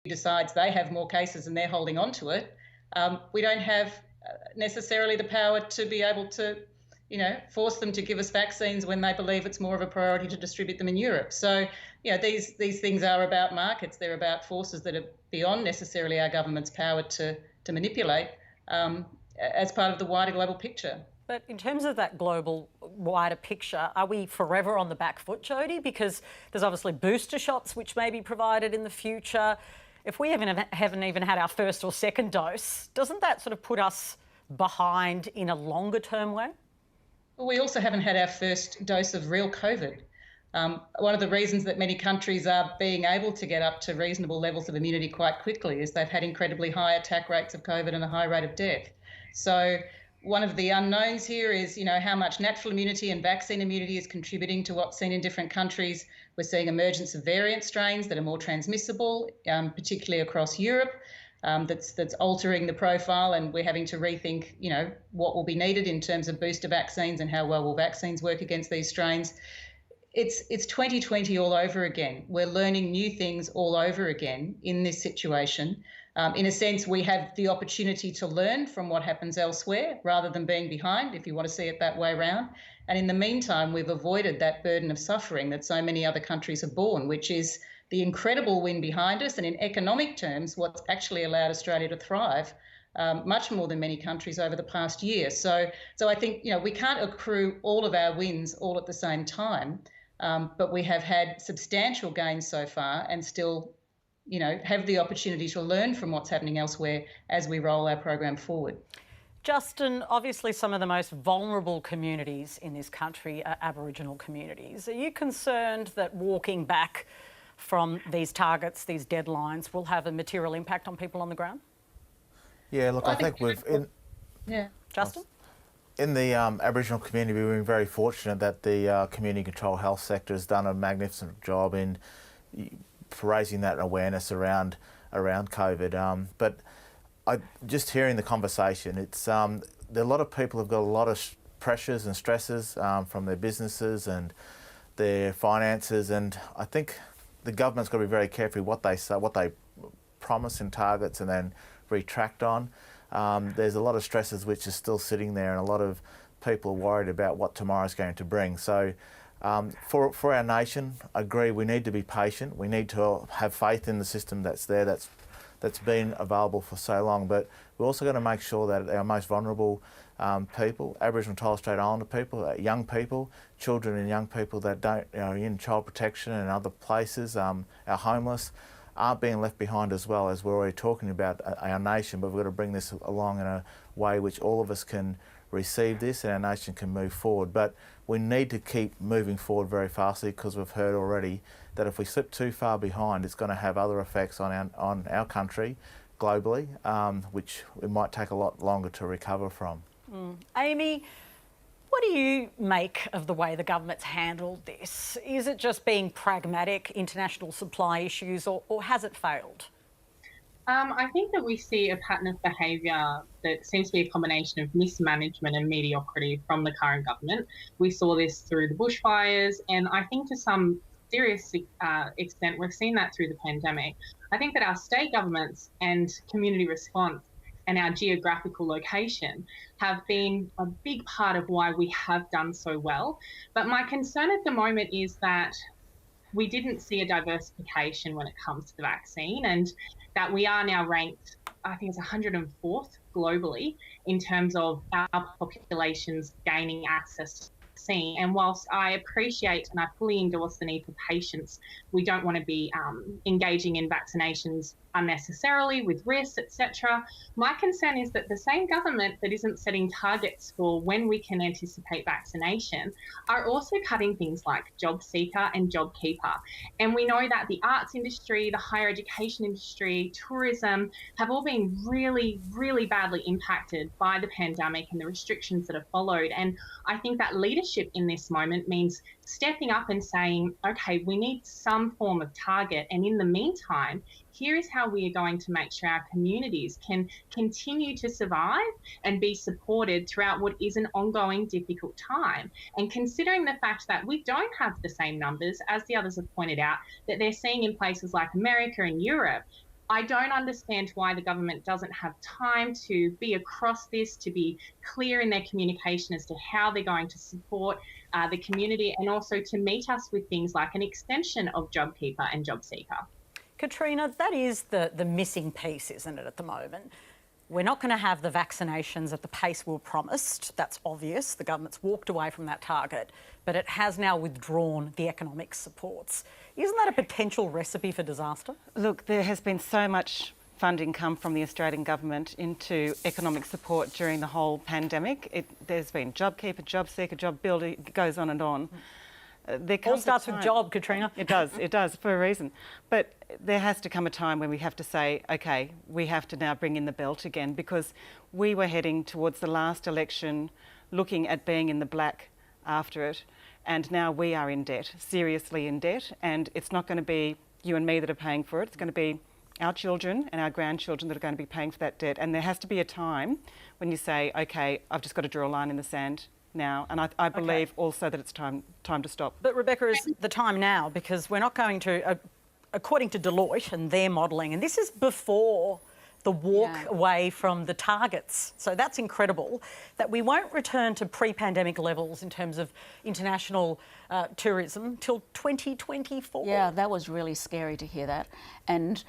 decides they have more cases and they're holding on to it, we don't have necessarily the power to be able to, force them to give us vaccines when they believe it's more of a priority to distribute them in Europe. So, these things are about markets. They're about forces that are beyond necessarily our government's power to manipulate as part of the wider global picture. But in terms of that global wider picture, are we forever on the back foot, Jodie? Because there's obviously booster shots which may be provided in the future. If we haven't even had our first or second dose, doesn't that sort of put us behind in a longer term way? Well, we also haven't had our first dose of real COVID. One of the reasons that many countries are being able to get up to reasonable levels of immunity quite quickly is they've had incredibly high attack rates of COVID and a high rate of death. So one of the unknowns here is, how much natural immunity and vaccine immunity is contributing to what's seen in different countries. We're seeing emergence of variant strains that are more transmissible, particularly across Europe. That's altering the profile, and we're having to rethink, what will be needed in terms of booster vaccines and how well will vaccines work against these strains. It's 2020 all over again. We're learning new things all over again in this situation. In a sense, we have the opportunity to learn from what happens elsewhere rather than being behind, if you want to see it that way around. And in the meantime, we've avoided that burden of suffering that so many other countries have borne, which is the incredible win behind us, and in economic terms, what's actually allowed Australia to thrive much more than many countries over the past year. So I think, we can't accrue all of our wins all at the same time, but we have had substantial gains so far and still, have the opportunity to learn from what's happening elsewhere as we roll our program forward. Justin, obviously some of the most vulnerable communities in this country are Aboriginal communities. Are you concerned that walking back from these targets, these deadlines, will have a material impact on people on the ground? Yeah, look, I think we've... Justin? In the Aboriginal community, we've been very fortunate that the community control health sector has done a magnificent job in raising that awareness around COVID. But just hearing the conversation, it's there are a lot of people who've got a lot of pressures and stresses from their businesses and their finances, and I think the government's got to be very careful what they say, what they promise in targets and then retract on. There's a lot of stresses which are still sitting there, and a lot of people are worried about what tomorrow's going to bring. So for our nation, I agree, we need to be patient. We need to have faith in the system that's there, that's been available for so long. But we're also going to make sure that our most vulnerable people, Aboriginal and Torres Strait Islander people, young people, children and young people that don't, in child protection and other places, our homeless, aren't being left behind as well, as we're already talking about our nation. But we've got to bring this along in a way which all of us can receive this and our nation can move forward. But we need to keep moving forward very fastly, because we've heard already that if we slip too far behind, it's going to have other effects on our country globally, which it might take a lot longer to recover from. Amy, what do you make of the way the government's handled this? Is it just being pragmatic, international supply issues, or has it failed? I think that we see a pattern of behaviour that seems to be a combination of mismanagement and mediocrity from the current government. We saw this through the bushfires, and I think to some serious extent we've seen that through the pandemic. I think that our state governments and community response and our geographical location have been a big part of why we have done so well. But my concern at the moment is that we didn't see a diversification when it comes to the vaccine, and that we are now ranked, I think it's 104th globally in terms of our populations gaining access to vaccine. And whilst I appreciate and I fully endorse the need for patience, we don't want to be engaging in vaccinations unnecessarily with risks, etc. My concern is that the same government that isn't setting targets for when we can anticipate vaccination are also cutting things like job seeker and job keeper. And we know that the arts industry, the higher education industry, tourism have all been really, really badly impacted by the pandemic and the restrictions that have followed. And I think that leadership in this moment means stepping up and saying, okay, we need some form of target. And in the meantime, here is how we are going to make sure our communities can continue to survive and be supported throughout what is an ongoing difficult time. And considering the fact that we don't have the same numbers, as the others have pointed out, that they're seeing in places like America and Europe, I don't understand why the government doesn't have time to be across this, to be clear in their communication as to how they're going to support the community, and also to meet us with things like an extension of JobKeeper and JobSeeker. Katrina, that is the missing piece, isn't it, at the moment? We're not going to have the vaccinations at the pace we were promised. That's obvious. The government's walked away from that target, but it has now withdrawn the economic supports. Isn't that a potential recipe for disaster? Look, there has been so much funding come from the Australian government into economic support during the whole pandemic. There's been JobKeeper, JobSeeker, JobBuilder, it goes on and on. All starts with job, Katrina. It does, for a reason. But there has to come a time when we have to say, OK, we have to now bring in the belt again, because we were heading towards the last election looking at being in the black after it, and now we are in debt, seriously in debt, and it's not going to be you and me that are paying for it. It's going to be our children and our grandchildren that are going to be paying for that debt. And there has to be a time when you say, OK, I've just got to draw a line in the sand now, and I believe also that it's time to stop. But Rebecca, is the time now, because we're not going to, according to Deloitte and their modelling, and this is before the walk away from the targets, so that's incredible, that we won't return to pre-pandemic levels in terms of international tourism till 2024. Yeah, that was really scary to hear that. And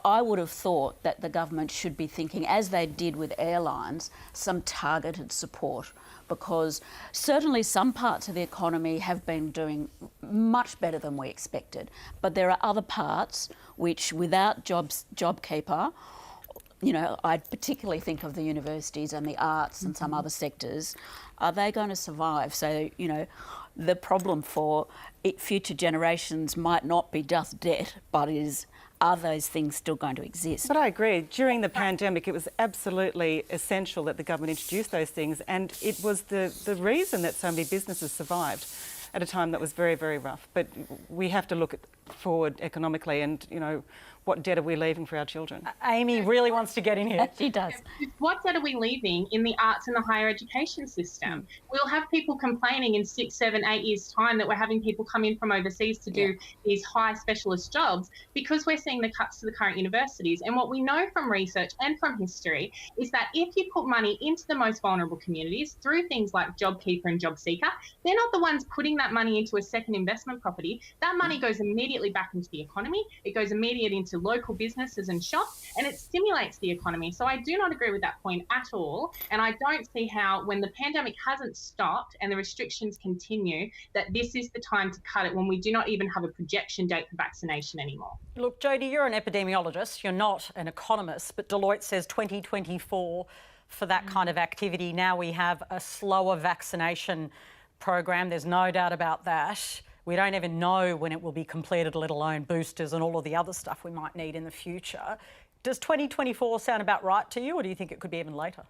I would have thought that the government should be thinking, as they did with airlines, some targeted support, because certainly some parts of the economy have been doing much better than we expected. But there are other parts which, without JobKeeper, you know, I particularly think of the universities and the arts and some other sectors, are they going to survive? So, you know, the problem for future generations might not be just debt, but are those things still going to exist? But I agree. During the pandemic, it was absolutely essential that the government introduced those things, and it was the reason that so many businesses survived at a time that was very, very rough. But we have to look forward economically, and, you know, what debt are we leaving for our children? Amy really wants to get in here. She does. What debt are we leaving in the arts and the higher education system? We'll have people complaining in 6, 7, 8 years' time that we're having people come in from overseas to do these high specialist jobs, because we're seeing the cuts to the current universities. And what we know from research and from history is that if you put money into the most vulnerable communities through things like JobKeeper and JobSeeker, they're not the ones putting that money into a second investment property. That money goes immediately back into the economy. It goes immediately into local businesses and shops, and it stimulates the economy. So I do not agree with that point at all. And I don't see how, when the pandemic hasn't stopped and the restrictions continue, that this is the time to cut it when we do not even have a projection date for vaccination anymore. Look, Jody, you're an epidemiologist, you're not an economist, but Deloitte says 2024 for that kind of activity. Now we have a slower vaccination program. There's no doubt about that. We don't even know when it will be completed, let alone boosters and all of the other stuff we might need in the future. Does 2024 sound about right to you, or do you think it could be even later?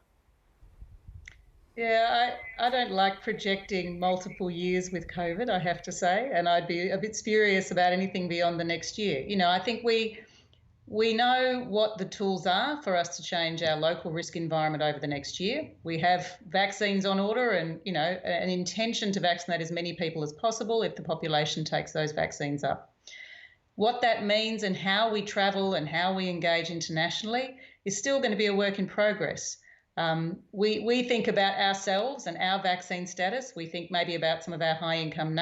Yeah, I don't like projecting multiple years with COVID, I have to say, and I'd be a bit spurious about anything beyond the next year. You know, I think we know what the tools are for us to change our local risk environment over the next year. We have vaccines on order and, you know, an intention to vaccinate as many people as possible if the population takes those vaccines up. What that means and how we travel and how we engage internationally is still going to be a work in progress. We think about ourselves and our vaccine status. We think maybe about some of our high-income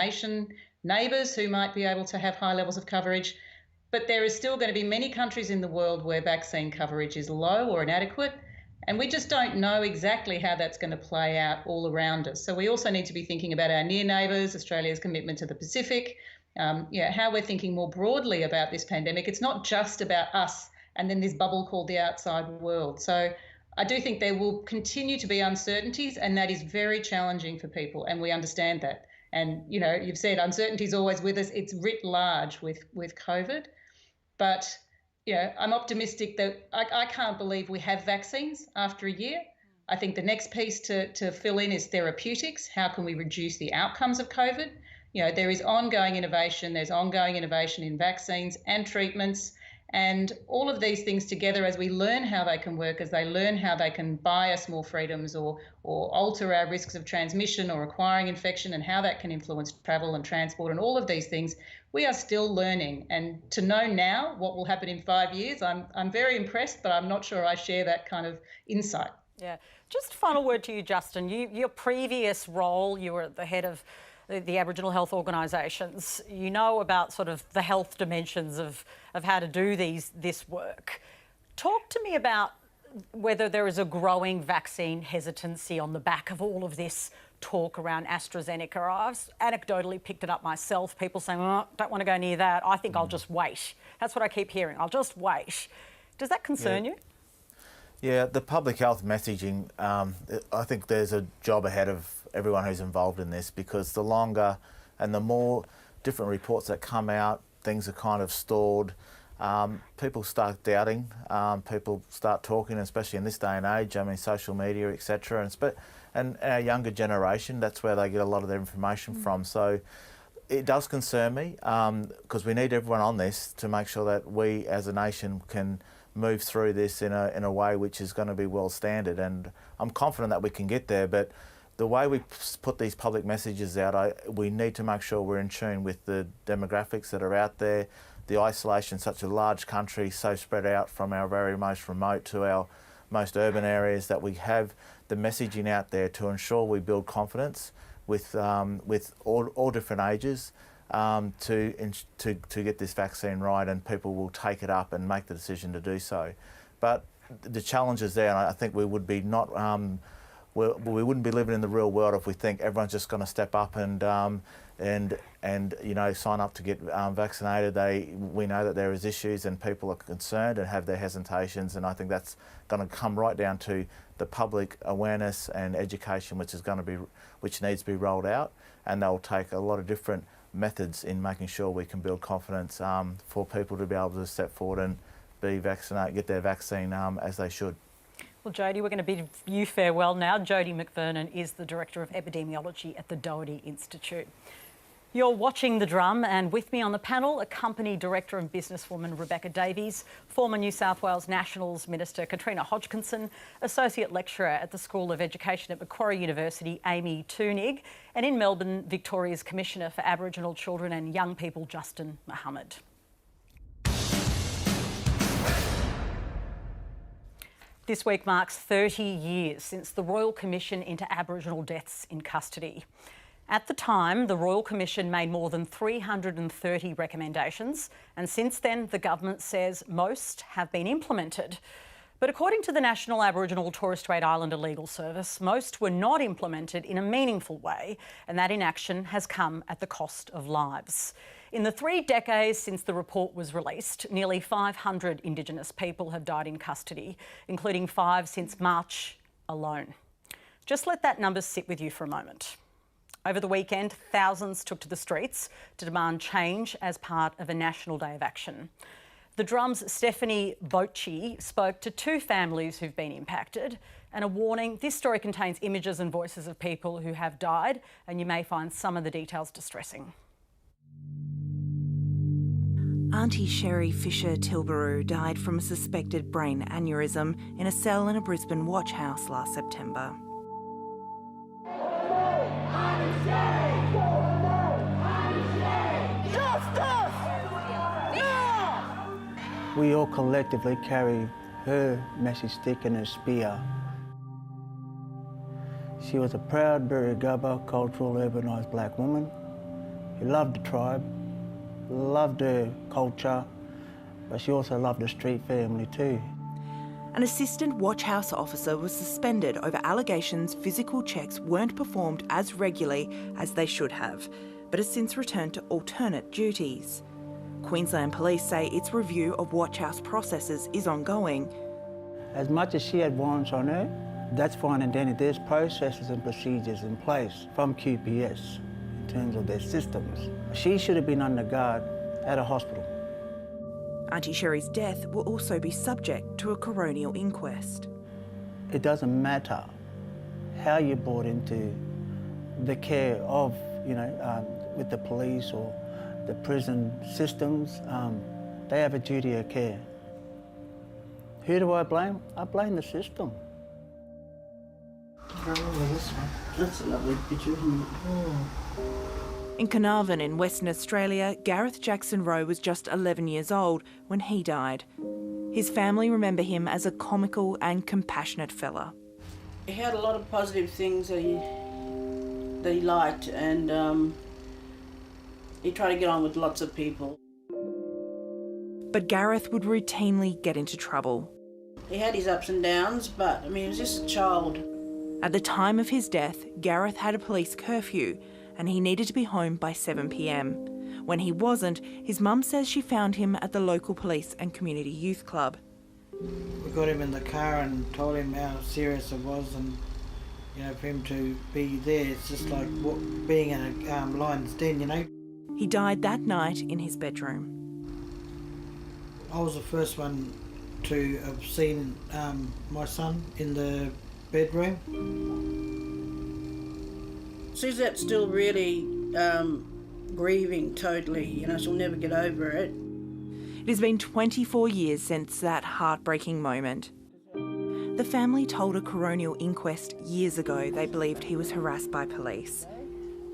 neighbours who might be able to have high levels of coverage. But there is still going to be many countries in the world where vaccine coverage is low or inadequate, and we just don't know exactly how that's going to play out all around us. So we also need to be thinking about our near neighbours, Australia's commitment to the Pacific, how we're thinking more broadly about this pandemic. It's not just about us and then this bubble called the outside world. So I do think there will continue to be uncertainties, and that is very challenging for people, and we understand that. And, you know, you've said uncertainty is always with us. It's writ large with COVID. But, you know, I'm optimistic that I can't believe we have vaccines after a year. I think the next piece to fill in is therapeutics. How can we reduce the outcomes of COVID? You know, there is ongoing innovation. There's ongoing innovation in vaccines and treatments. And all of these things together, as we learn how they can work, as they learn how they can buy us more freedoms or alter our risks of transmission or acquiring infection and how that can influence travel and transport and all of these things, we are still learning. And to know now what will happen in 5 years, I'm very impressed, but I'm not sure I share that kind of insight. Yeah. Just final word to you, Justin. Your previous role, you were at the head of the Aboriginal health organisations. You know about sort of the health dimensions of how to do this work. Talk to me about whether there is a growing vaccine hesitancy on the back of all of this talk around AstraZeneca. I've anecdotally picked it up myself, people saying, oh, don't want to go near that, I think I'll just wait. That's what I keep hearing, I'll just wait. Does that concern you? Yeah, the public health messaging, I think there's a job ahead of everyone who's involved in this, because the longer and the more different reports that come out, things are kind of stalled. People start doubting, people start talking, especially in this day and age, I mean, social media, etc. And our younger generation, that's where they get a lot of their information from. So it does concern me, because we need everyone on this to make sure that we as a nation can move through this in a way which is going to be world standard. And I'm confident that we can get there, but the way we put these public messages out, we need to make sure we're in tune with the demographics that are out there, the isolation, such a large country, so spread out from our very most remote to our most urban areas, that we have the messaging out there to ensure we build confidence with all different ages to get this vaccine right, and people will take it up and make the decision to do so. But the challenge is there, and I think we would be not. We wouldn't be living in the real world if we think everyone's just going to step up and you know, sign up to get vaccinated. We know that there is issues and people are concerned and have their hesitations, and I think that's going to come right down to the public awareness and education, which needs to be rolled out, and they'll take a lot of different methods in making sure we can build confidence for people to be able to step forward and be vaccinated, get their vaccine as they should. Well, Jodie, we're going to bid you farewell now. Jodie McVernon is the Director of Epidemiology at the Doherty Institute. You're watching The Drum, and with me on the panel, a Company Director and businesswoman Rebecca Davies, former New South Wales Nationals Minister Katrina Hodgkinson, Associate Lecturer at the School of Education at Macquarie University Amy Tunig, and in Melbourne, Victoria's Commissioner for Aboriginal Children and Young People Justin Mohammed. This week marks 30 years since the Royal Commission into Aboriginal deaths in custody. At the time, the Royal Commission made more than 330 recommendations, and since then the government says most have been implemented. But according to the National Aboriginal Torres Strait Islander Legal Service, most were not implemented in a meaningful way, and that inaction has come at the cost of lives. In the 3 decades since the report was released, nearly 500 Indigenous people have died in custody, including 5 since March alone. Just let that number sit with you for a moment. Over the weekend, thousands took to the streets to demand change as part of a National Day of Action. The Drum's Stephanie Bochi spoke to 2 families who've been impacted, and a warning: this story contains images and voices of people who have died, and you may find some of the details distressing. Aunty Sherry Fisher Tilbury died from a suspected brain aneurysm in a cell in a Brisbane watch house last September. We all collectively carry her message stick and her spear. She was a proud Birri-Gubba, cultural, urbanised black woman who loved the tribe, loved her culture, but she also loved the street family too. An assistant watch house officer was suspended over allegations physical checks weren't performed as regularly as they should have, but has since returned to alternate duties. Queensland Police say its review of watch house processes is ongoing. As much as she had warrants on her, that's fine and dandy. There's processes and procedures in place from QPS in terms of their systems. She should have been under guard at a hospital. Aunty Sherry's death will also be subject to a coronial inquest. It doesn't matter how you're brought into the care of, with the police or the prison systems. They have a duty of care. Who do I blame? I blame the system. That's a lovely picture, isn't it? In Carnarvon in Western Australia, Gareth Jackson Rowe was just 11 years old when he died. His family remember him as a comical and compassionate fella. He had a lot of positive things that he liked, and he tried to get on with lots of people. But Gareth would routinely get into trouble. He had his ups and downs, but I mean, he was just a child. At the time of his death, Gareth had a police curfew and he needed to be home by 7 p.m. When he wasn't, his mum says she found him at the local police and community youth club. We got him in the car and told him how serious it was, and you know, for him to be there, it's just like being in a lion's den, you know. He died that night in his bedroom. I was the first one to have seen my son in the bedroom. Suzette's still really grieving totally, you know, she'll never get over it. It has been 24 years since that heartbreaking moment. The family told a coronial inquest years ago they believed he was harassed by police.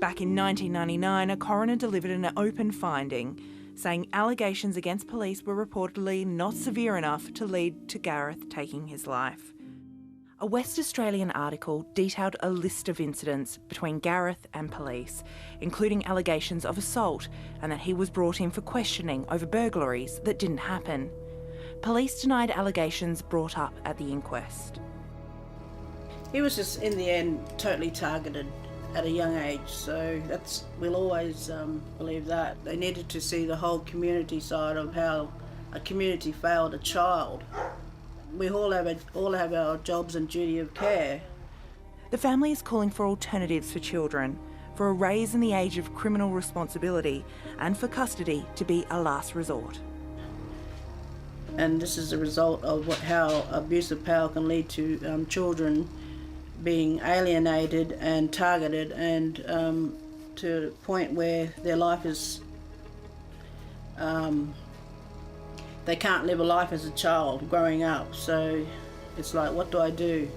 Back in 1999, a coroner delivered an open finding, saying allegations against police were reportedly not severe enough to lead to Gareth taking his life. A West Australian article detailed a list of incidents between Gareth and police, including allegations of assault and that he was brought in for questioning over burglaries that didn't happen. Police denied allegations brought up at the inquest. He was just, in the end, totally targeted at a young age, so we'll always believe that. They needed to see the whole community side of how a community failed a child. We all have our jobs and duty of care. The family is calling for alternatives for children, for a raise in the age of criminal responsibility, and for custody to be a last resort. And this is a result of how abuse of power can lead to children being alienated and targeted, and to a point where their life is they can't live a life as a child growing up, so it's like, what do I do?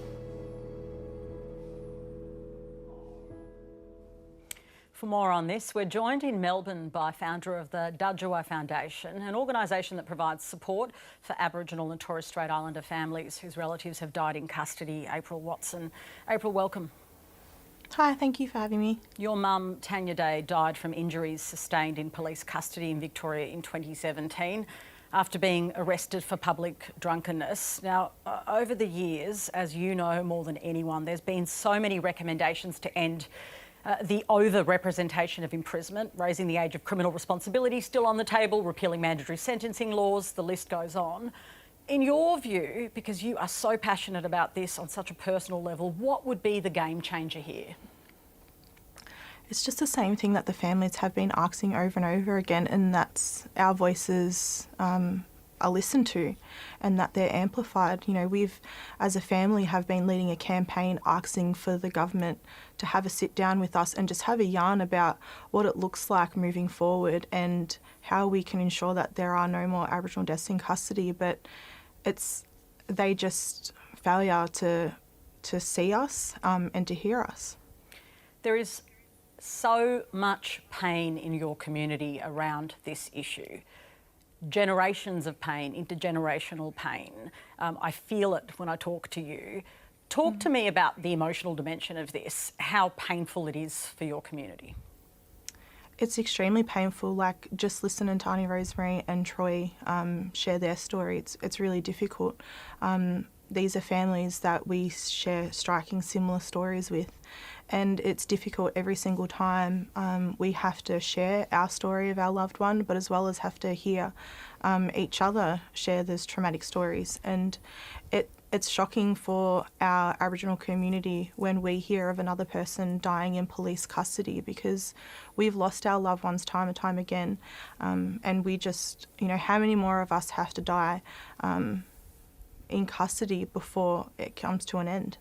For more on this, we're joined in Melbourne by founder of the Dhadjowa Foundation, an organisation that provides support for Aboriginal and Torres Strait Islander families whose relatives have died in custody, Apryl Watson. Apryl, welcome. Hi, thank you for having me. Your mum, Tanya Day, died from injuries sustained in police custody in Victoria in 2017 after being arrested for public drunkenness. Now, over the years, as you know more than anyone, there's been so many recommendations to end the over-representation of imprisonment, raising the age of criminal responsibility still on the table, repealing mandatory sentencing laws, the list goes on. In your view, because you are so passionate about this on such a personal level, what would be the game changer here? It's just the same thing that the families have been asking over and over again, and that's our voices are listened to and that they're amplified. You know, we've, as a family, have been leading a campaign asking for the government to have a sit down with us and just have a yarn about what it looks like moving forward and how we can ensure that there are no more Aboriginal deaths in custody. But they just failure to see us and to hear us. There is so much pain in your community around this issue. Generations of pain, intergenerational pain. I feel it when I talk to you. Talk to me about the emotional dimension of this, how painful it is for your community. It's extremely painful. Like, just listening to Tanya, Rosemary and Troy share their story, it's really difficult. These are families that we share striking similar stories with, and it's difficult every single time. We have to share our story of our loved one, but as well as have to hear each other share those traumatic stories. And it's shocking for our Aboriginal community when we hear of another person dying in police custody, because we've lost our loved ones time and time again. And we just, how many more of us have to die in custody before it comes to an end?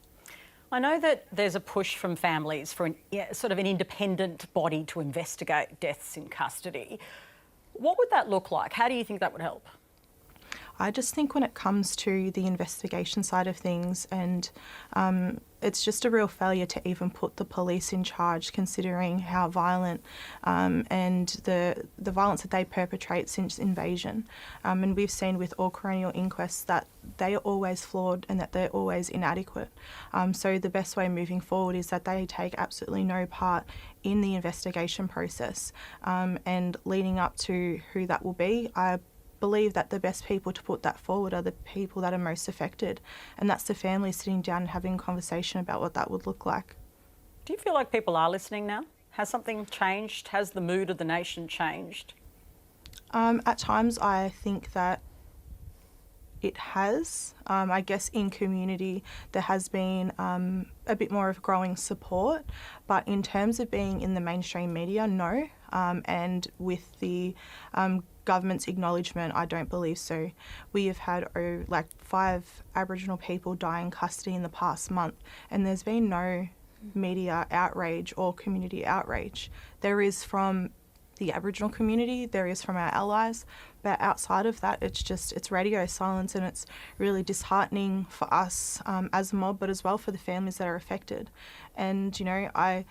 I know that there's a push from families for sort of an independent body to investigate deaths in custody. What would that look like? How do you think that would help? I just think when it comes to the investigation side of things, and it's just a real failure to even put the police in charge, considering how violent and the violence that they perpetrate since invasion. And we've seen with all coronial inquests that they are always flawed and that they're always inadequate. So the best way moving forward is that they take absolutely no part in the investigation process. And leading up to who that will be, I believe that the best people to put that forward are the people that are most affected, and that's the families sitting down and having a conversation about what that would look like. Do you feel like people are listening now? Has something changed? Has the mood of the nation changed? At times I think that it has. I guess in community there has been a bit more of growing support, but in terms of being in the mainstream media, no. And with the government's acknowledgement, I don't believe so. We have had 5 Aboriginal people die in custody in the past month, and there's been no media outrage or community outrage. There is from the Aboriginal community, there is from our allies, but outside of that, it's radio silence, and it's really disheartening for us as a mob, but as well for the families that are affected. And, you know, I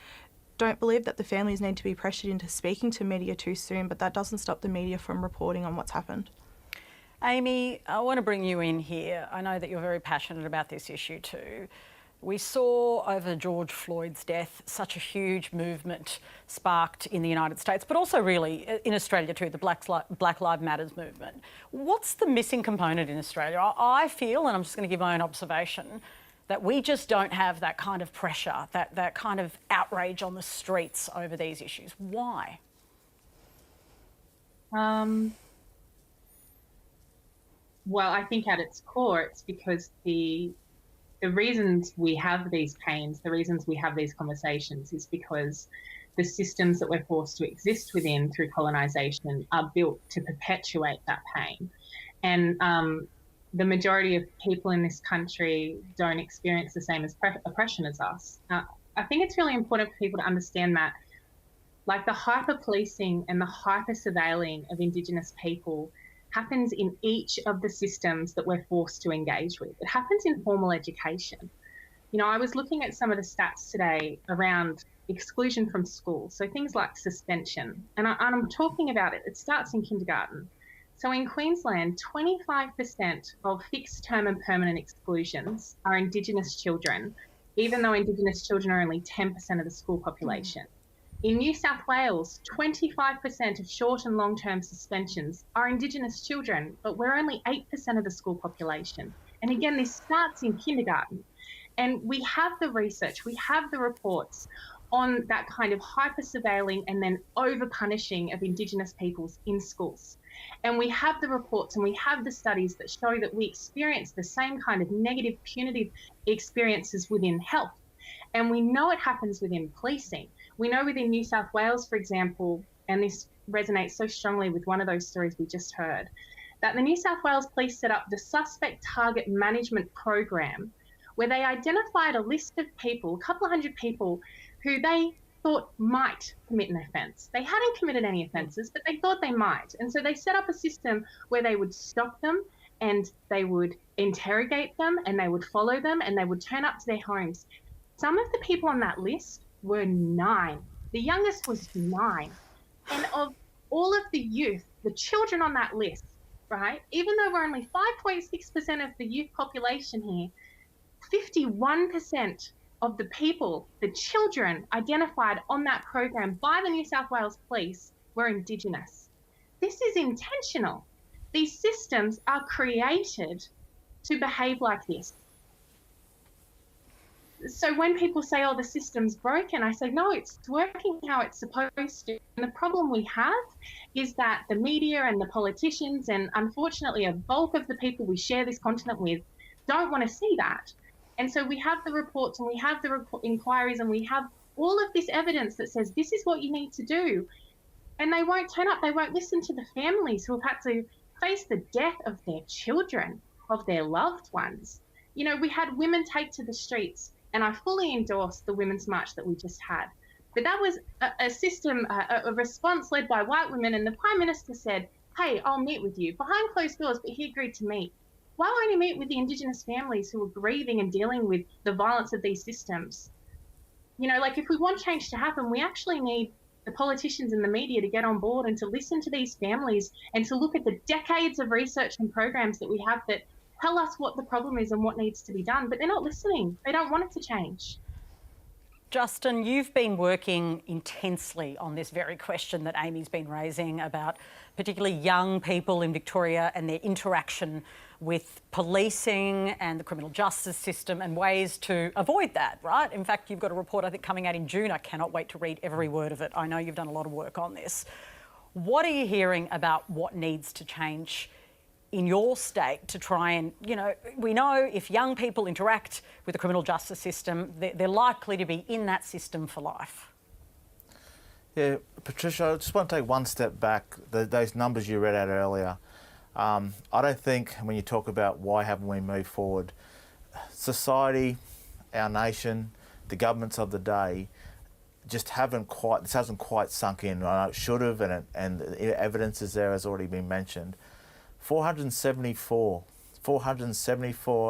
don't believe that the families need to be pressured into speaking to media too soon, but that doesn't stop the media from reporting on what's happened. Amy, I want to bring you in here. I know that you're very passionate about this issue too. We saw over George Floyd's death such a huge movement sparked in the United States, but also really in Australia too, the Black Lives Matter movement. What's the missing component in Australia? I feel, and I'm just going to give my own observation, that we just don't have that kind of pressure, that kind of outrage on the streets over these issues. Why? Well, I think at its core, it's because the reasons we have these pains, the reasons we have these conversations is because the systems that we're forced to exist within through colonisation are built to perpetuate that pain. And the majority of people in this country don't experience the same as oppression as us. I think it's really important for people to understand that, like, the hyper-policing and the hyper-surveilling of Indigenous people happens in each of the systems that we're forced to engage with. It happens in formal education. You know, I was looking at some of the stats today around exclusion from school, so things like suspension, and I'm talking about it. It starts in kindergarten. So in Queensland, 25% of fixed term and permanent exclusions are Indigenous children, even though Indigenous children are only 10% of the school population. In New South Wales, 25% of short and long-term suspensions are Indigenous children, but we're only 8% of the school population. And again, this starts in kindergarten. And we have the research, we have the reports on that kind of hyper-surveilling and then over-punishing of Indigenous peoples in schools. And we have the reports and we have the studies that show that we experience the same kind of negative, punitive experiences within health. And we know it happens within policing. We know within New South Wales, for example, and this resonates so strongly with one of those stories we just heard, that the New South Wales Police set up the Suspect Target Management Program, where they identified a list of people, a couple of hundred people, who they thought might commit an offence. They hadn't committed any offences, but they thought they might. And so they set up a system where they would stop them and they would interrogate them and they would follow them and they would turn up to their homes. Some of the people on that list were 9. The youngest was 9. And of all of the youth, the children on that list, right, even though we're only 5.6% of the youth population here, 51% of the people, the children identified on that program by the New South Wales Police were Indigenous. This is intentional. These systems are created to behave like this. So when people say, oh, the system's broken, I say, no, it's working how it's supposed to. And the problem we have is that the media and the politicians, and unfortunately a bulk of the people we share this continent with, don't want to see that. And so we have the reports and we have the inquiries and we have all of this evidence that says this is what you need to do. And they won't turn up. They won't listen to the families who have had to face the death of their children, of their loved ones. You know, we had women take to the streets, and I fully endorse the Women's March that we just had. But that was a system, a response led by white women, and the Prime Minister said, hey, I'll meet with you behind closed doors, but he agreed to meet. Why won't he meet with the Indigenous families who are grieving and dealing with the violence of these systems? You know, like, if we want change to happen, we actually need the politicians and the media to get on board and to listen to these families and to look at the decades of research and programs that we have that tell us what the problem is and what needs to be done, but they're not listening. They don't want it to change. Justin, you've been working intensely on this very question that Amy's been raising about particularly young people in Victoria and their interaction with policing and the criminal justice system and ways to avoid that, right? In fact, you've got a report, I think, coming out in June. I cannot wait to read every word of it. I know you've done a lot of work on this. What are you hearing about what needs to change in your state to try and, you know, we know if young people interact with the criminal justice system, they're likely to be in that system for life? Yeah, Patricia, I just want to take one step back. Those numbers you read out earlier, I don't think when you talk about why haven't we moved forward, society, our nation, the governments of the day just haven't quite, this hasn't quite sunk in. I know it should have, and the evidence is there, has already been mentioned. 474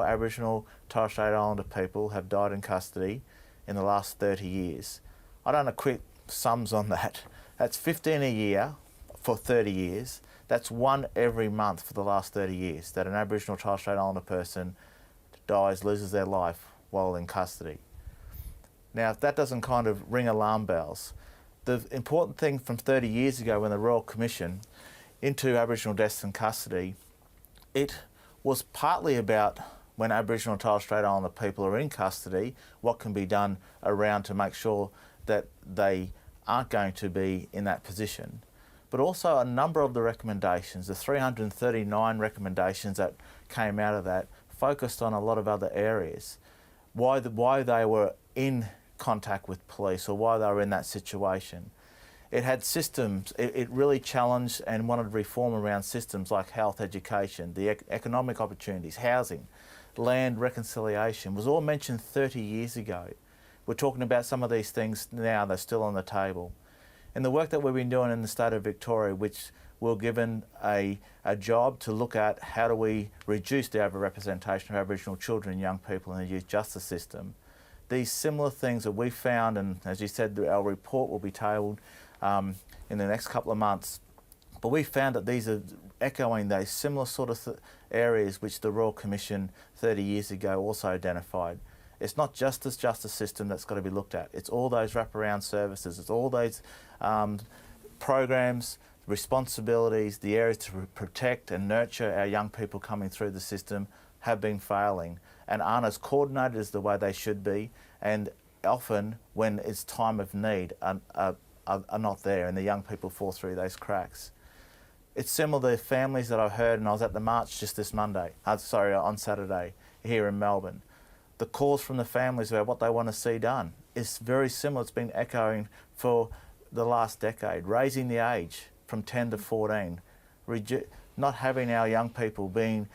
Aboriginal Torres Strait Islander people have died in custody in the last 30 years. I don't know quick sums on that. That's 15 a year for 30 years. That's one every month for the last 30 years that an Aboriginal Torres Strait Islander person dies, loses their life while in custody. Now, if that doesn't kind of ring alarm bells, the important thing from 30 years ago when the Royal Commission into Aboriginal deaths in custody, it was partly about when Aboriginal and Torres Strait Islander people are in custody, what can be done around to make sure that they aren't going to be in that position. But also a number of the recommendations, the 339 recommendations that came out of that, focused on a lot of other areas. Why they were in contact with police or why they were in that situation. It had systems, it really challenged and wanted reform around systems like health, education, the economic opportunities, housing, land reconciliation, was all mentioned 30 years ago. We're talking about some of these things now, they're still on the table. And the work that we've been doing in the state of Victoria, which we're given a job to look at how do we reduce the overrepresentation of Aboriginal children and young people in the youth justice system. These similar things that we found, and as you said, our report will be tabled in the next couple of months, but we found that these are echoing those similar sort of areas which the Royal Commission 30 years ago also identified. It's not just this justice system that's got to be looked at, it's all those wraparound services, it's all those programs, responsibilities, the areas to protect and nurture our young people coming through the system have been failing and aren't as coordinated as the way they should be, and often when it's time of need are not there and the young people fall through those cracks. It's similar to the families that I heard, and I was at the march just this on Saturday here in Melbourne. The calls from the families about what they want to see done is very similar. It's been echoing for the last decade, raising the age from 10 to 14, not having our young people being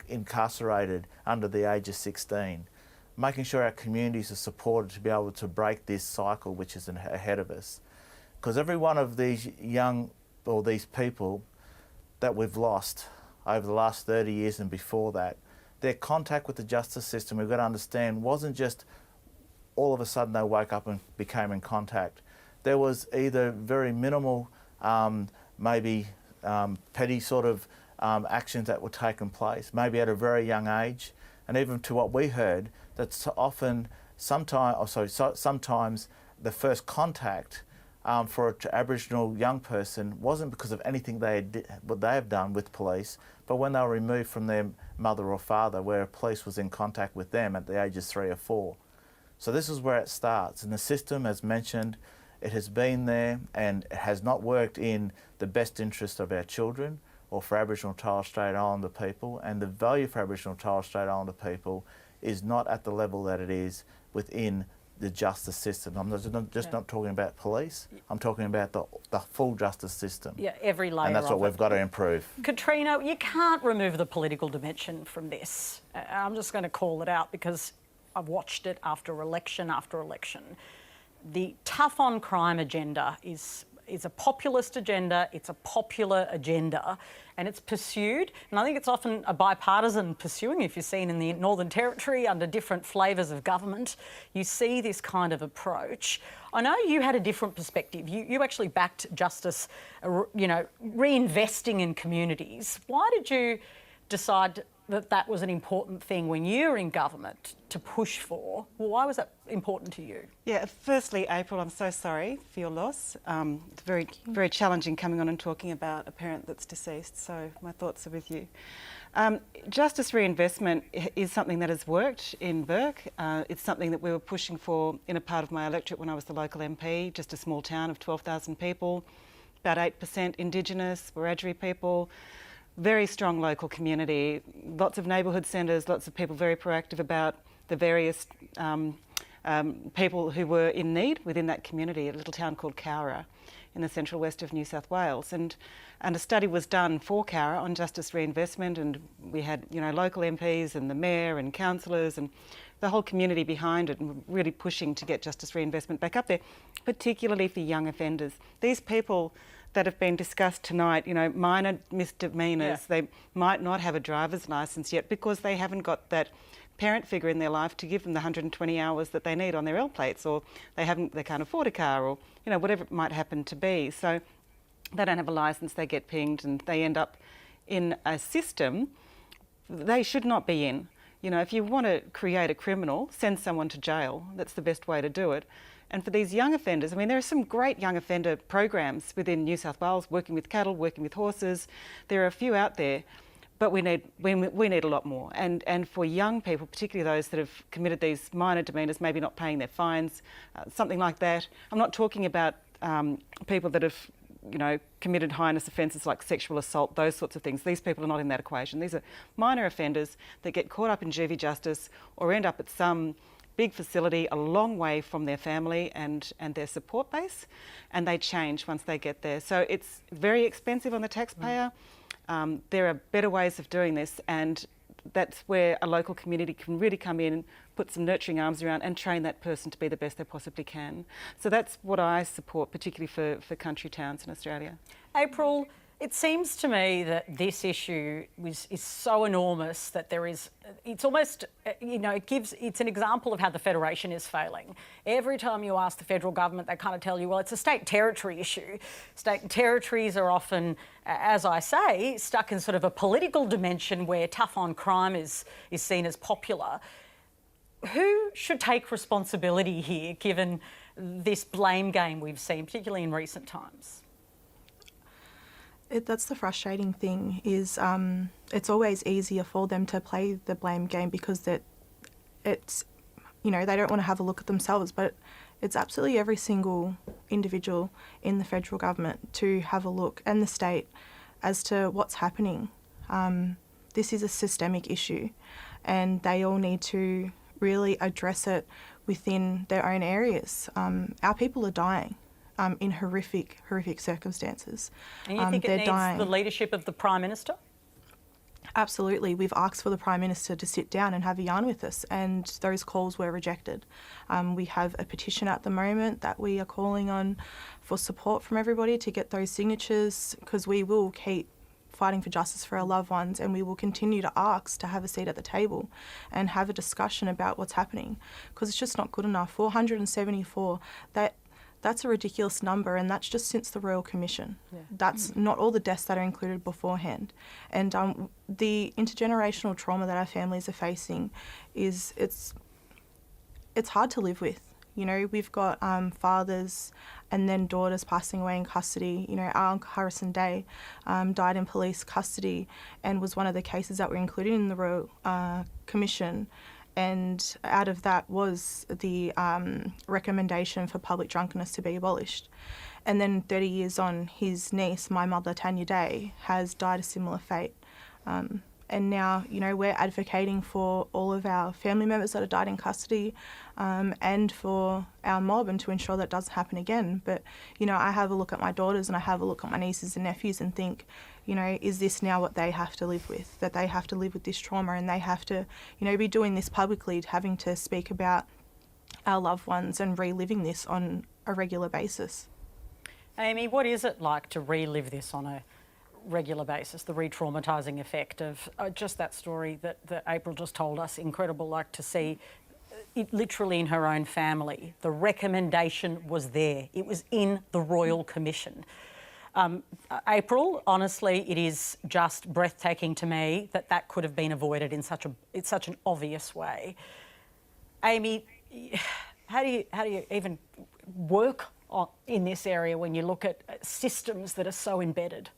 incarcerated under the age of 16, making sure our communities are supported to be able to break this cycle which is ahead of us. Because every one of these these people that we've lost over the last 30 years and before that, their contact with the justice system, we've got to understand, wasn't just all of a sudden they woke up and became in contact. There was either very minimal, maybe petty sort of actions that were taking place, maybe at a very young age, and even to what we heard, that's often, sometimes the first contact for an Aboriginal young person wasn't because of anything they have done with police, but when they were removed from their mother or father, where police was in contact with them at the ages 3 or 4. So this is where it starts, and the system, as mentioned, it has been there and it has not worked in the best interest of our children or for Aboriginal and Torres Strait Islander people, and the value for Aboriginal and Torres Strait Islander people is not at the level that it is within the justice system. I'm not talking about police, I'm talking about the full justice system. Yeah, every layer. And that's what we've got to improve. Katrina, you can't remove the political dimension from this. I'm just going to call it out because I've watched it after election after election. the tough on crime agenda is a populist agenda, it's a popular agenda, and it's pursued. And I think it's often a bipartisan pursuing. If you're seen in the Northern Territory under different flavours of government, you see this kind of approach. I know you had a different perspective. You actually backed justice, reinvesting in communities. Why did you decide that was an important thing when you were in government to push for? Well, why was that important to you? Yeah, firstly, April, I'm so sorry for your loss. It's very, very challenging coming on and talking about a parent that's deceased, so my thoughts are with you. Justice reinvestment is something that has worked in Bourke. It's something that we were pushing for in a part of my electorate when I was the local MP, just a small town of 12,000 people, about 8% Indigenous, Wiradjuri people. Very strong local community, lots of neighbourhood centres, lots of people very proactive about the various people who were in need within that community, a little town called Cowra in the central west of New South Wales. And a study was done for Cowra on justice reinvestment, and we had local MPs and the mayor and councillors and the whole community behind it, and really pushing to get justice reinvestment back up there, particularly for young offenders. These people that have been discussed tonight, minor misdemeanours, they might not have a driver's licence yet because they haven't got that parent figure in their life to give them the 120 hours that they need on their L plates, or they can't afford a car, or whatever it might happen to be. So they don't have a licence, they get pinged, and they end up in a system they should not be in. If you want to create a criminal, send someone to jail. That's the best way to do it. And for these young offenders, there are some great young offender programs within New South Wales, working with cattle, working with horses. There are a few out there, but we need a lot more. And for young people, particularly those that have committed these minor demeanours, maybe not paying their fines, something like that. I'm not talking about people that have committed heinous offences like sexual assault, those sorts of things. These people are not in that equation. These are minor offenders that get caught up in juvie justice or end up at some big facility a long way from their family and their support base, and they change once they get there. So it's very expensive on the taxpayer. There are better ways of doing this, and that's where a local community can really come in, put some nurturing arms around and train that person to be the best they possibly can. So that's what I support, particularly for country towns in Australia. Apryl, it seems to me that this issue is so enormous that it's almost, it's an example of how the Federation is failing. Every time you ask the federal government, they kind of tell you, well, it's a state territory issue. State and territories are often, as I say, stuck in sort of a political dimension where tough on crime is seen as popular. Who should take responsibility here, given this blame game we've seen, particularly in recent times? That's the frustrating thing, is it's always easier for them to play the blame game because it's they don't want to have a look at themselves, but it's absolutely every single individual in the federal government to have a look, and the state, as to what's happening. This is a systemic issue, and they all need to really address it within their own areas. Our people are dying. In horrific circumstances. And you think it needs dying. The leadership of the Prime Minister? Absolutely. We've asked for the Prime Minister to sit down and have a yarn with us, and those calls were rejected. We have a petition at the moment that we are calling on for support from everybody to get those signatures, because we will keep fighting for justice for our loved ones, and we will continue to ask to have a seat at the table and have a discussion about what's happening, because it's just not good enough. 474, that's a ridiculous number, and that's just since the Royal Commission. Yeah. That's not all the deaths that are included beforehand. And the intergenerational trauma that our families are facing it's hard to live with. We've got fathers and then daughters passing away in custody. Our Uncle Harrison Day died in police custody and was one of the cases that were included in the Royal Commission. And out of that was the recommendation for public drunkenness to be abolished. And then 30 years on, his niece, my mother, Tanya Day, has died a similar fate. And now, we're advocating for all of our family members that have died in custody and for our mob, and to ensure that doesn't happen again. But, I have a look at my daughters and I have a look at my nieces and nephews and think, is this now what they have to live with? That they have to live with this trauma, and they have to, be doing this publicly, having to speak about our loved ones and reliving this on a regular basis. Amy, what is it like to relive this on a regular basis, the re-traumatising effect of just that story that Apryl just told us? Incredible, like to see it literally in her own family. The recommendation was there. It was in the Royal Commission. Apryl, honestly, it is just breathtaking to me that that could have been avoided in such an obvious way. Amy, how do you even work in this area when you look at systems that are so embedded?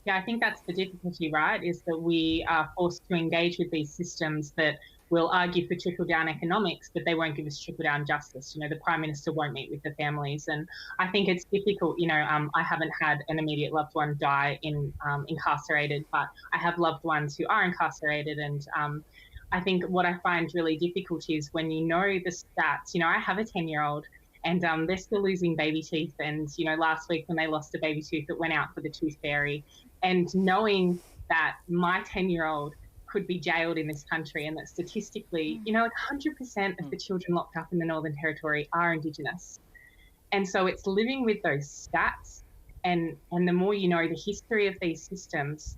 Yeah, I think that's the difficulty, right, is that we are forced to engage with these systems that will argue for trickle-down economics, but they won't give us trickle-down justice. You know, the Prime Minister won't meet with the families. And I think it's difficult, you know, I haven't had an immediate loved one die incarcerated, but I have loved ones who are incarcerated. And I think what I find really difficult is when you know the stats. You know, I have a 10-year-old and they're still losing baby teeth. And, you know, last week when they lost a baby tooth, it went out for the tooth fairy. And knowing that my 10-year-old could be jailed in this country and that statistically, you know, like 100% of the children locked up in the Northern Territory are Indigenous. And so it's living with those stats, and the more you know the history of these systems,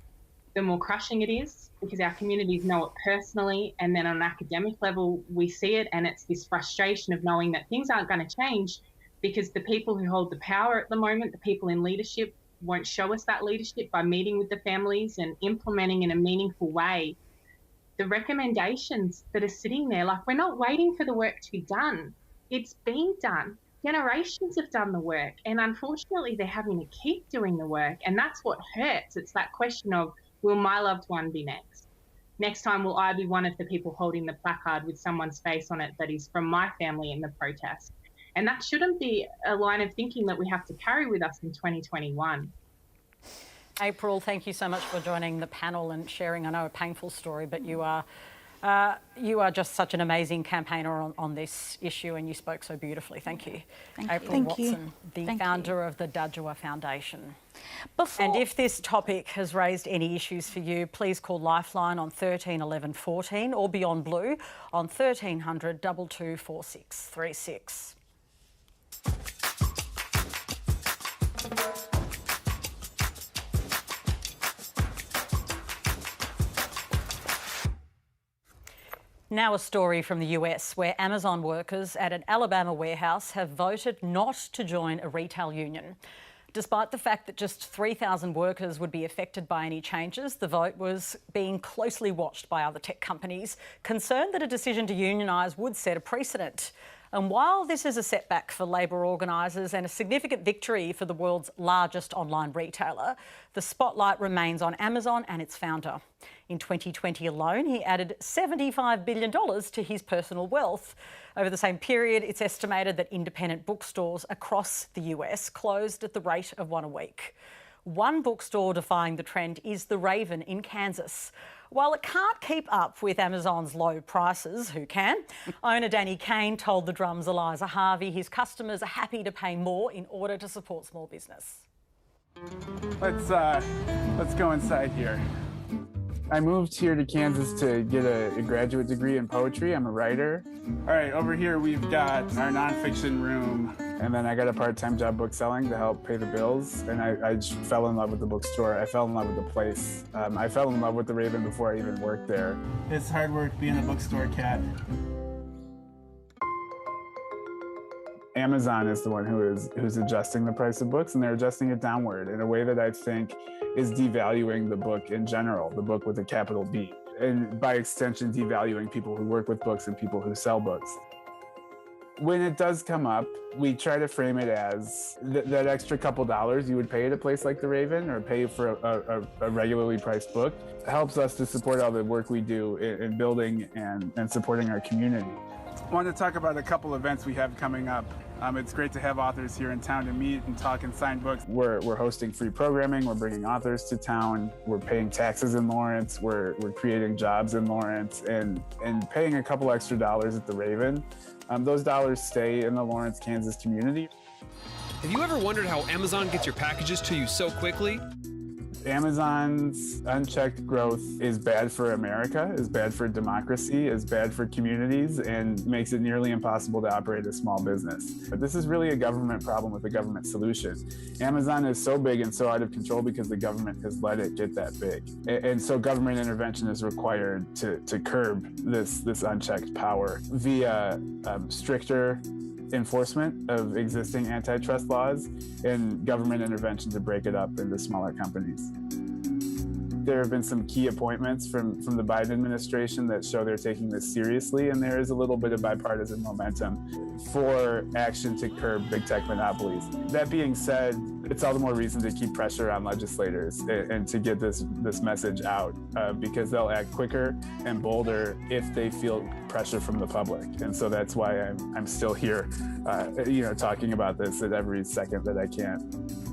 the more crushing it is, because our communities know it personally, and then on an academic level we see it, and it's this frustration of knowing that things aren't going to change because the people who hold the power at the moment, the people in leadership, won't show us that leadership by meeting with the families and implementing in a meaningful way the recommendations that are sitting there. Like, we're not waiting for the work to be done. It's been done. Generations have done the work, and unfortunately they're having to keep doing the work, and that's what hurts. It's that question of, will my loved one be next? Next time, will I be one of the people holding the placard with someone's face on it that is from my family in the protest? And that shouldn't be a line of thinking that we have to carry with us in 2021. Apryl, thank you so much for joining the panel and sharing, I know, a painful story, but you are just such an amazing campaigner on this issue, and you spoke so beautifully. Thank you. Apryl Watson, the founder of the Dhadjowa Foundation. And if this topic has raised any issues for you, please call Lifeline on 13 11 14 or Beyond Blue on 1300 22 4636. Now a story from the US, where Amazon workers at an Alabama warehouse have voted not to join a retail union. Despite the fact that just 3,000 workers would be affected by any changes, the vote was being closely watched by other tech companies, concerned that a decision to unionise would set a precedent. And while this is a setback for labour organisers and a significant victory for the world's largest online retailer, the spotlight remains on Amazon and its founder. In 2020 alone, he added $75 billion to his personal wealth. Over the same period, it's estimated that independent bookstores across the US closed at the rate of one a week. One bookstore defying the trend is The Raven in Kansas. While it can't keep up with Amazon's low prices, who can? Owner Danny CAINE told The Drum's Eliza Harvey his customers are happy to pay more in order to support small business. Let's go inside here. I moved here to Kansas to get a graduate degree in poetry. I'm a writer. All right, over here we've got our nonfiction room, and then I got a part-time job bookselling to help pay the bills, and I just fell in love with the bookstore. I fell in love with the place. I fell in love with the Raven before I even worked there. It's hard work being a bookstore cat. Amazon is the one who's adjusting the price of books, and they're adjusting it downward in a way that I think is devaluing the book in general, the book with a capital B, and by extension devaluing people who work with books and people who sell books. When it does come up, we try to frame it as that extra couple dollars you would pay at a place like the Raven or pay for a regularly priced book helps us to support all the work we do in building and supporting our community. I want to talk about a couple events we have coming up. It's great to have authors here in town to meet and talk and sign books. We're hosting free programming. We're bringing authors to town. We're paying taxes in Lawrence. We're creating jobs in Lawrence and paying a couple extra dollars at the Raven. Those dollars stay in the Lawrence, Kansas community. Have you ever wondered how Amazon gets your packages to you so quickly? Amazon's unchecked growth is bad for America, is bad for democracy, is bad for communities, and makes it nearly impossible to operate a small business. But this is really a government problem with a government solution. Amazon is so big and so out of control because the government has let it get that big. And so government intervention is required to curb this unchecked power via stricter enforcement of existing antitrust laws and government intervention to break it up into smaller companies. There have been some key appointments from the Biden administration that show they're taking this seriously, and there is a little bit of bipartisan momentum for action to curb big tech monopolies. That being said, it's all the more reason to keep pressure on legislators and to get this message out because they'll act quicker and bolder if they feel pressure from the public. And so that's why I'm still here, talking about this at every second that I can.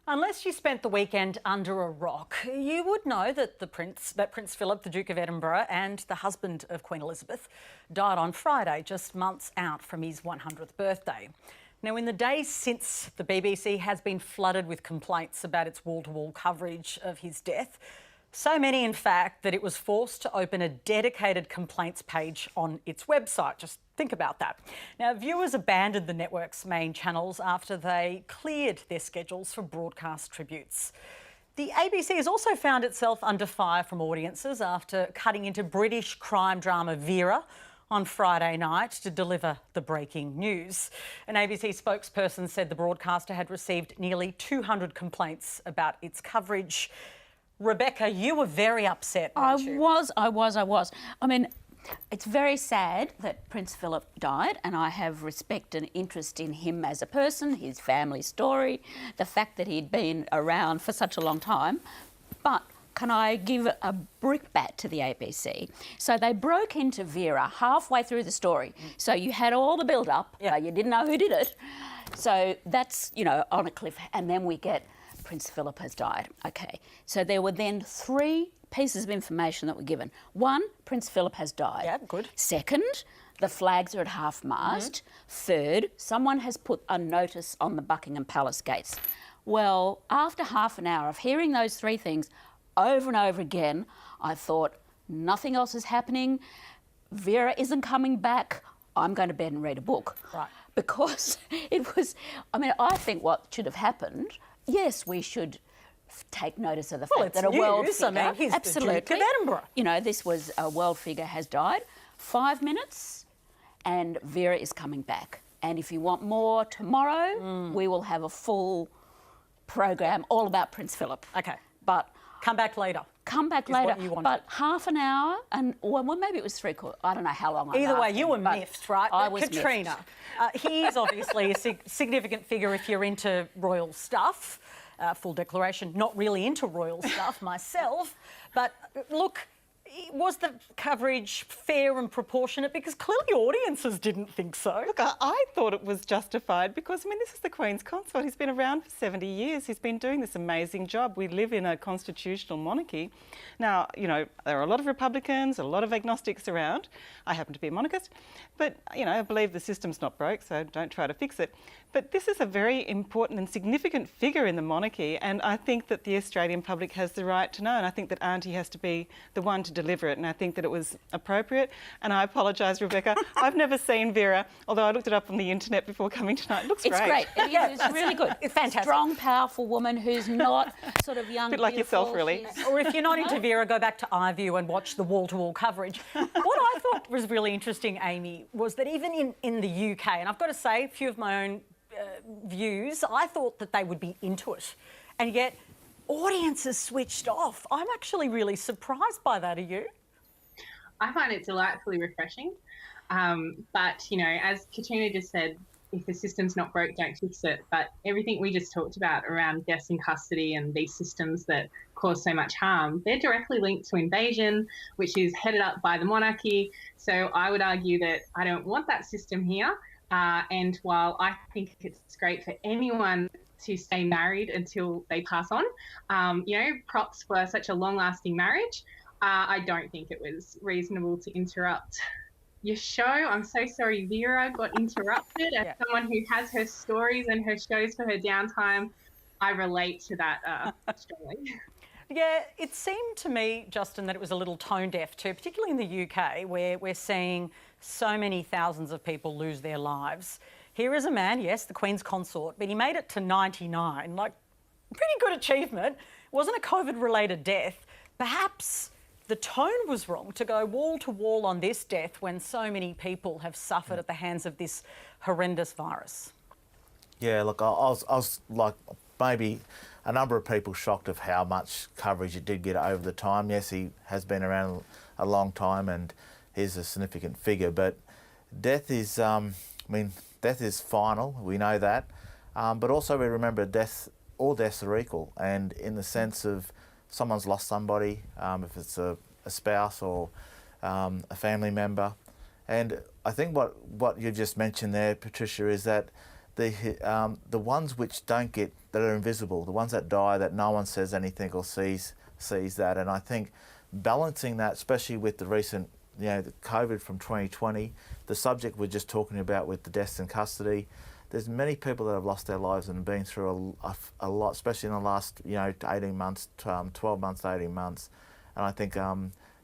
Unless you spent the weekend under a rock, you would know that Prince Philip, the Duke of Edinburgh, and the husband of Queen Elizabeth, died on Friday, just months out from his 100th birthday. Now, in the days since, the BBC has been flooded with complaints about its wall-to-wall coverage of his death. So many, in fact, that it was forced to open a dedicated complaints page on its website. Just think about that. Now, viewers abandoned the network's main channels after they cleared their schedules for broadcast tributes. The ABC has also found itself under fire from audiences after cutting into British crime drama Vera on Friday night to deliver the breaking news. An ABC spokesperson said the broadcaster had received nearly 200 complaints about its coverage. Rebecca, you were very upset, weren't you? I was. I mean, it's very sad that Prince Philip died, and I have respect and interest in him as a person, his family story, the fact that he'd been around for such a long time. But can I give a brickbat to the ABC? So they broke into Vera halfway through the story. So you had all the build-up, you didn't know who did it. So that's, on a cliff, and then we get Prince Philip has died. Okay, so there were then 3 pieces of information that were given. 1, Prince Philip has died. Yeah, good. 2nd, the flags are at half-mast. 3rd, someone has put a notice on the Buckingham Palace gates. Well, after half an hour of hearing those 3 things over and over again, I thought, nothing else is happening. Vera isn't coming back. I'm going to bed and read a book. Right. Because it was, I think what should have happened, yes, we should take notice of the fact that a world figure, he's absolutely, the Duke of Edinburgh. This was a world figure has died. 5 minutes, and Vera is coming back. And if you want more tomorrow, we will have a full program all about Prince Philip. Okay, but come back later. But half an hour, and well, maybe it was 3/4. I don't know how long. Either way, you were miffed, right? I was Katrina. He is obviously a significant figure if you're into royal stuff. Full declaration, not really into royal stuff myself. But look, was the coverage fair and proportionate? Because clearly audiences didn't think so. Look, I thought it was justified because, this is the Queen's consort. He's been around for 70 years. He's been doing this amazing job. We live in a constitutional monarchy. Now, there are a lot of Republicans, a lot of agnostics around. I happen to be a monarchist. But, I believe the system's not broke, so don't try to fix it. But this is a very important and significant figure in the monarchy, and I think that the Australian public has the right to know, and I think that Aunty has to be the one to deliver it, and I think that it was appropriate. And I apologise, Rebecca, I've never seen Vera, although I looked it up on the internet before coming tonight. It looks great. It's great. It's really good. It's fantastic. Strong, powerful woman who's not sort of young, a bit like yourself, really. Or if you're not into Vera, go back to iView and watch the wall-to-wall coverage. What I thought was really interesting, Amy, was that even in the UK, and I've got to say, a few of my own views, I thought that they would be into it, and yet audiences switched off. I'm actually really surprised by that. Are you? I find it delightfully refreshing. But, as Katrina just said, if the system's not broke, don't fix it. But everything we just talked about around deaths in custody and these systems that cause so much harm, they're directly linked to invasion, which is headed up by the monarchy. So I would argue that I don't want that system here. And while I think it's great for anyone to stay married until they pass on, props for such a long-lasting marriage, I don't think it was reasonable to interrupt your show. I'm so sorry Vera got interrupted. As someone who has her stories and her shows for her downtime, I relate to that strongly. Yeah, it seemed to me, Justin, that it was a little tone deaf too, particularly in the UK, where we're seeing so many thousands of people lose their lives. Here is a man, yes, the Queen's consort, but he made it to 99, like, pretty good achievement. It wasn't a COVID-related death. Perhaps the tone was wrong to go wall to wall on this death when so many people have suffered at the hands of this horrendous virus. Yeah, look, I was like maybe a number of people shocked of how much coverage it did get over the time. Yes, he has been around a long time and he's a significant figure, but death is, death is final, we know that, but also we remember all deaths are equal, and in the sense of someone's lost somebody, if it's a spouse or a family member. And I think what you just mentioned there, Patricia, is that the ones which don't get, that are invisible, the ones that die, that no one says anything or sees that. And I think balancing that, especially with the recent, the COVID from 2020, the subject we're just talking about with the deaths in custody, there's many people that have lost their lives and been through a lot, especially in the last 18 months, 12 months to 18 months. And I think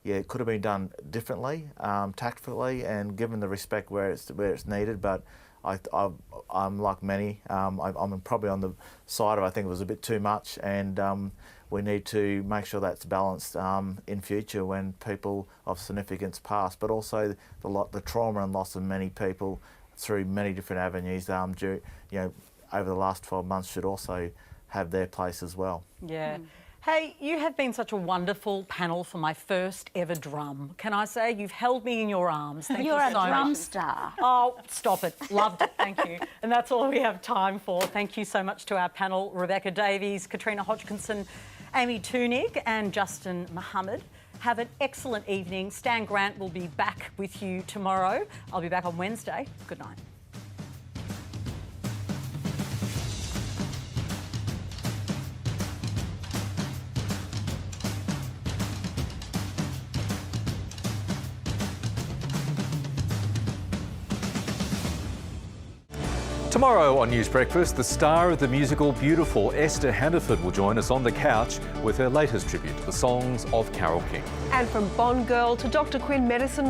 it could have been done differently, tactfully, and given the respect where it's needed. But I'm like many. I'm probably on the side of I think it was a bit too much, and we need to make sure that's balanced in future when people of significance pass. But also the trauma and loss of many people through many different avenues, over the last 12 months should also have their place as well. Yeah. Hey, you have been such a wonderful panel for my first ever drum. Can I say you've held me in your arms? Thank you so much. You're a drum star. Oh, stop it. Loved it. Thank you. And that's all we have time for. Thank you so much to our panel, Rebecca Davies, Katrina Hodgkinson, Amy Tunig and Justin Mohammed. Have an excellent evening. Stan Grant will be back with you tomorrow. I'll be back on Wednesday. Good night. Tomorrow on News Breakfast, the star of the musical Beautiful, Esther Hannaford, will join us on the couch with her latest tribute to the songs of Carole King. And from Bond Girl to Dr. Quinn Medicine